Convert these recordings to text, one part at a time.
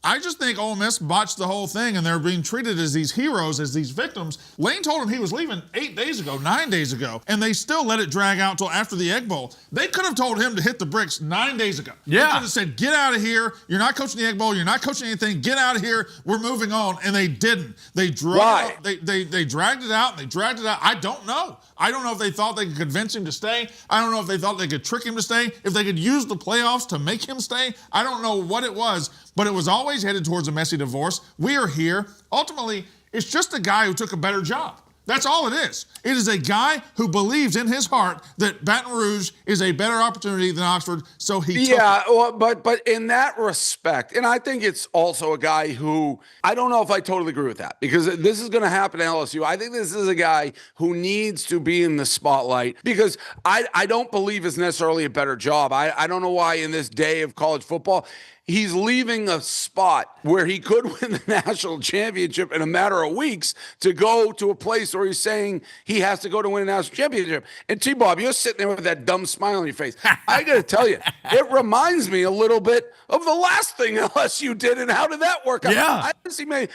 I just think Ole Miss botched the whole thing, and they're being treated as these heroes, as these victims. Lane told him he was leaving 8 days ago, 9 days ago, and they still let it drag out till after the Egg Bowl. They could have told him to hit the bricks 9 days ago. Yeah. They could have said, get out of here. You're not coaching the Egg Bowl. You're not coaching anything. Get out of here. We're moving on. And they didn't. They dragged it out, and they dragged it out. I don't know. I don't know if they thought they could convince him to stay. I don't know if they thought they could trick him to stay, if they could use the playoffs to make him stay. I don't know what it was, but it was always headed towards a messy divorce. We are here. Ultimately, it's just a guy who took a better job. That's all it is. It is a guy who believes in his heart that Baton Rouge is a better opportunity than Oxford, so he took it. Well, but in that respect, and I think it's also a guy who, I don't know if I totally agree with that, because this is going to happen at LSU. I think this is a guy who needs to be in the spotlight, because I don't believe it's necessarily a better job. I don't know why in this day of college football, he's leaving a spot where he could win the national championship in a matter of weeks to go to a place where he's saying he has to go to win a national championship. And T-Bob, you're sitting there with that dumb smile on your face. I got to tell you, it reminds me a little bit of the last thing LSU did, and how did that work out? Yeah.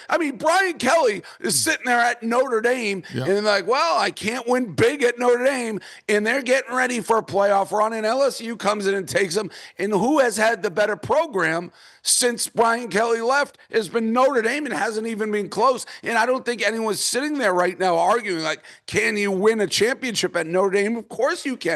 I mean, Brian Kelly is sitting there at Notre Dame, and they're like, well, I can't win big at Notre Dame, and they're getting ready for a playoff run, and LSU comes in and takes them. And who has had the better program since Brian Kelly left has been Notre Dame, and hasn't even been close. And I don't think anyone's sitting there right now arguing like, can you win a championship at Notre Dame? Of course you can.